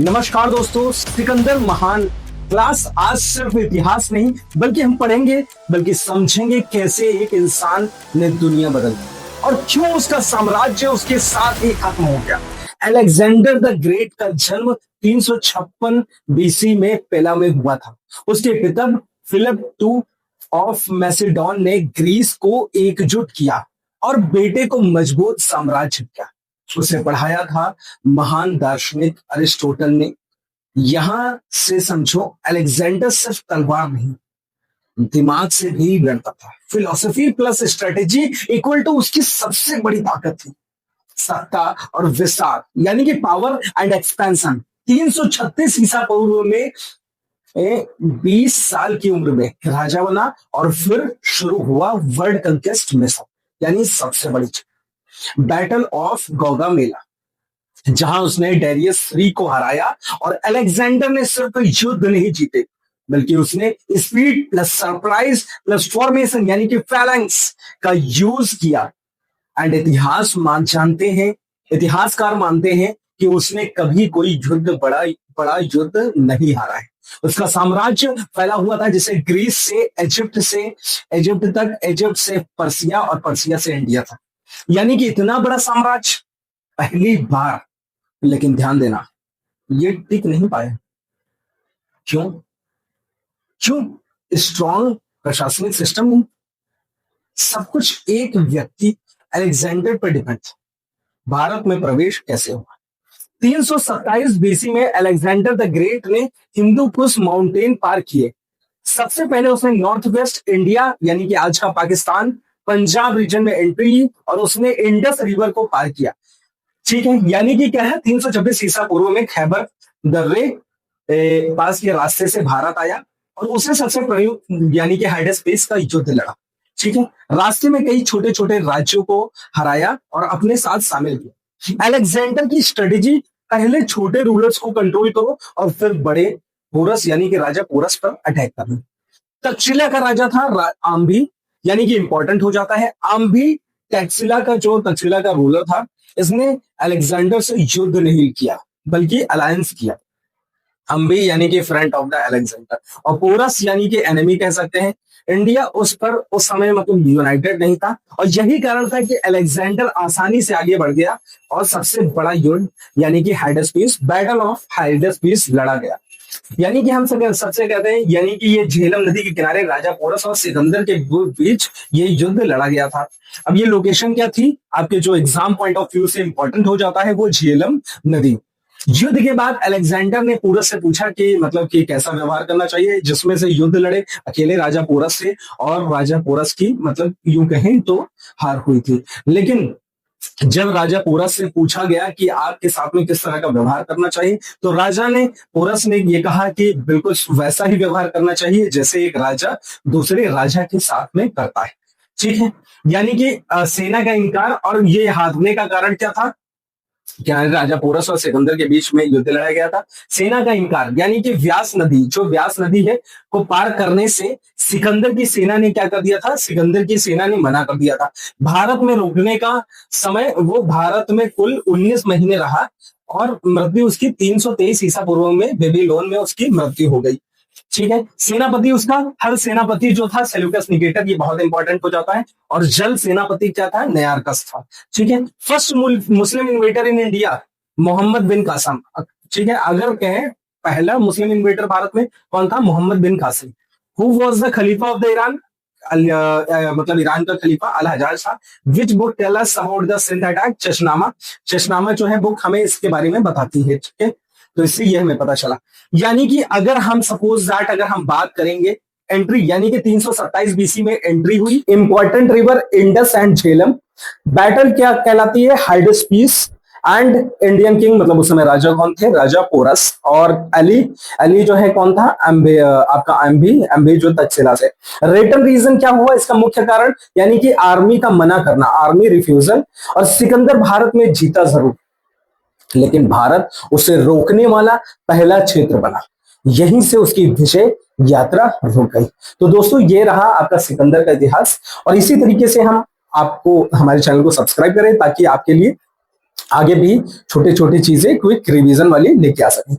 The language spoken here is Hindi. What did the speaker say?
नमस्कार दोस्तों, सिकंदर महान क्लास आज सिर्फ इतिहास नहीं बल्कि हम पढ़ेंगे बल्कि समझेंगे कैसे एक इंसान ने दुनिया बदल दी और क्यों उसका साम्राज्य उसके साथ ही खत्म हो गया। अलेक्जेंडर द ग्रेट का जन्म 356 बीसी में पेला में हुआ था। उसके पिता फिलिप टू ऑफ मैसेडोन ने ग्रीस को एकजुट किया और बेटे को मजबूत साम्राज्य किया। उसे पढ़ाया था महान दार्शनिक अरिस्टोटल ने। यहां से समझो, अलेक्जेंडर सिर्फ तलवार नहीं, दिमाग से भी लड़ता था। Philosophy plus strategy equal to उसकी सबसे बड़ी ताकत थी। सत्ता और विस्तार यानी कि पावर एंड एक्सपेंशन। 336 ईसा पूर्व में 20 साल की उम्र में राजा बना और फिर शुरू हुआ वर्ल्ड कंक्वेस्ट मिशन, यानी सबसे बड़ी बैटल ऑफ गौगामेला, जहां उसने डेरियस थ्री को हराया। और अलेक्जेंडर ने सिर्फ युद्ध नहीं जीते बल्कि उसने speed plus surprise plus formation यानी कि फैलेंक्स का यूज किया। एंड इतिहासकार मानते हैं कि उसने कभी कोई बड़ा युद्ध नहीं हारा है। उसका साम्राज्य फैला हुआ था, जैसे ग्रीस से इजिप्ट तक, इजिप्ट से पर्सिया और पर्सिया से इंडिया था। यानी कि इतना बड़ा साम्राज्य पहली बार। लेकिन ध्यान देना, ये टिक नहीं पाया। क्यों? स्ट्रॉन्ग प्रशासनिक सिस्टम नहीं, सब कुछ एक व्यक्ति अलेक्जेंडर पर डिपेंड था। भारत में प्रवेश कैसे हुआ? 327 बीसी में अलेक्जेंडर द ग्रेट ने हिंदू कुश माउंटेन पार किए। सबसे पहले उसने नॉर्थ वेस्ट इंडिया यानी कि आज का पाकिस्तान, पंजाब रीजन में एंट्री ली और उसने इंडस रिवर को पार किया। ठीक है, यानी कि क्या है, 326 ईसा पूर्व में खैबर दर्रे पास के रास्ते से भारत आया और उसने सबसे प्रयुक्त यानी कि हाइडेस्पेस का युद्ध लड़ा। ठीक है, रास्ते में कई छोटे छोटे राज्यों को हराया और अपने साथ शामिल किया। अलेक्जेंडर की स्ट्रेटेजी, पहले छोटे रूलर्स को कंट्रोल करो और फिर बड़े पोरस यानी कि राजा पोरस पर अटैक करना। तक्षशिला का राजा था आम्भी, यानी कि इंपॉर्टेंट हो जाता है। आम्भी तक्षशिला का रूलर था। इसने अलेक्जेंडर से युद्ध नहीं किया बल्कि अलायंस किया। अम्भी यानी कि फ्रेंड ऑफ द अलेक्जेंडर, और पोरस यानी कि एनिमी कह सकते हैं। इंडिया उस समय मतलब यूनाइटेड नहीं था और यही कारण था कि अलेक्जेंडर आसानी से आगे बढ़ गया और सबसे बड़ा युद्ध यानी कि हाइडेस्पीस, बैटल ऑफ हाइडेस्पीस लड़ा गया। यानी कि हम सबसे कहते हैं, यानी कि ये झेलम नदी के किनारे राजा पोरस और सिकंदर के बीच ये युद्ध लड़ा गया था। अब ये लोकेशन क्या थी, आपके जो एग्जाम पॉइंट ऑफ व्यू से इंपॉर्टेंट हो जाता है, वो झेलम नदी। युद्ध के बाद अलेक्जेंडर ने पोरस से पूछा कि मतलब कि कैसा व्यवहार करना चाहिए, जिसमें से युद्ध लड़े अकेले राजा पोरस से, और राजा पोरस की मतलब यूं कहें तो हार हुई थी। लेकिन जब राजा पोरस से पूछा गया कि आपके साथ में किस तरह का व्यवहार करना चाहिए, तो पोरस ने ये कहा कि बिल्कुल वैसा ही व्यवहार करना चाहिए जैसे एक राजा दूसरे राजा के साथ में करता है। ठीक है, यानी कि सेना का इनकार। और ये हारने का कारण क्या था? क्या राजा पोरस और सिकंदर के बीच में युद्ध लड़ा गया था। सेना का इनकार, यानी कि व्यास नदी है को पार करने से सिकंदर की सेना ने क्या कर दिया था, सिकंदर की सेना ने मना कर दिया था। भारत में रुकने का समय वो भारत में कुल 19 महीने रहा और मृत्यु उसकी 323 ईसा पूर्व में बेबीलोन में उसकी मृत्यु हो गई। ठीक है, सेनापति उसका, हर सेनापति जो था सेल्यूकस निकेटर, ये बहुत इंपॉर्टेंट हो जाता है। और जल सेनापति क्या था, नयारकस था। ठीक है, first Muslim invader in India Mohammed bin Qasim. ठीक है, अगर कहें पहला मुस्लिम इन्वेटर भारत में कौन था, Mohammed bin Qasim. Who was the khalifa of the Iran, मतलब ईरान का खलीफा अल हजाज था। Which book tell us about the Sindh attack, Chachnama जो है बुक हमें इसके बारे में बताती है। ठीक है, तो इससे ये हमें पता चला। यानी कि अगर हम अगर हम बात करेंगे एंट्री, यानी कि 327 बीसी में एंट्री हुई। Important river Indus and Jhelum. Battle क्या कहलाती है, हाइडेस्पीस। एंड इंडियन किंग, मतलब उस समय राजा कौन थे, राजा पोरस। और अली जो है कौन था, आपका अम्भी जो तक्षशिला से। रिटर्न रीजन क्या हुआ, इसका मुख्य कारण यानी कि आर्मी का मना करना, आर्मी रिफ्यूजल। और सिकंदर भारत में जीता जरूर, लेकिन भारत उसे रोकने वाला पहला क्षेत्र बना। यहीं से उसकी विजय यात्रा रुक गई। तो दोस्तों, ये रहा आपका सिकंदर का इतिहास। और इसी तरीके से हम आपको हमारे चैनल को सब्सक्राइब करें ताकि आपके लिए आगे भी छोटे छोटे चीजें क्विक रिवीजन वाली लेके आ सकें।